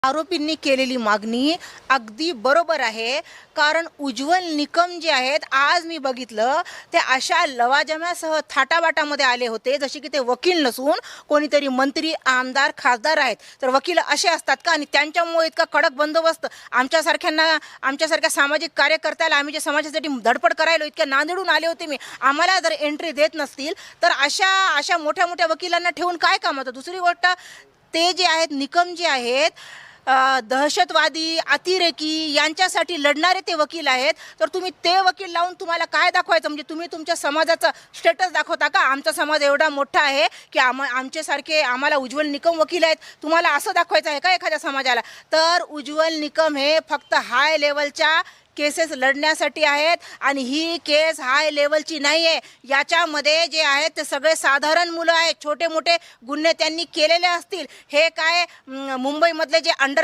आरोपींनी केलेली मागणी अगदी बरोबर आहे. कारण उज्ज्वल निकम जे आहेत, आज मी बघितलं ते अशा लवाजम्यासह थाटाबाटामध्ये आले होते जसे की ते वकील नसून कोणीतरी मंत्री, आमदार, खासदार आहेत. तर वकील असे असतात का? आणि त्यांच्यामुळे इतका कडक बंदोबस्त आमच्यासारख्या सामाजिक कार्यकर्त्याला, आम्ही जे समाजासाठी धडपड करायला इतक्या नांदेडून आले होते मी, आम्हाला जर एंट्री देत नसतील तर अशा अशा मोठ्या मोठ्या वकिलांना ठेवून काय काम होतं? दुसरी गोष्ट, ते जे आहेत निकम जे आहेत, दहशतवादी, अतिरेकी यांच्यासाठी लढणारे ते वकील आहेत. तर तुम्ही ते वकील लावून तुम्हाला काय दाखवायचं? म्हणजे तुम्ही तुमच्या समाजाचा स्टेटस दाखवता का? आमचा समाज एवढा मोठा आहे की आमच्यासारखे आम्हाला उज्ज्वल निकम वकील आहेत, तुम्हाला असं दाखवायचं आहे का एखाद्या समाजाला? तर उज्ज्वल निकम हे फक्त हाय लेवलच्या केसेस लढण्यासाठी आहेत आणि ही केस हाय लेवलची नाही आहे. याच्यामध्ये जे आहेत ते सगळे साधारण मुलं आहेत, छोटे मोठे गुन्हे त्यांनी केलेले असतील. हे काय मुंबईमधले जे अंडर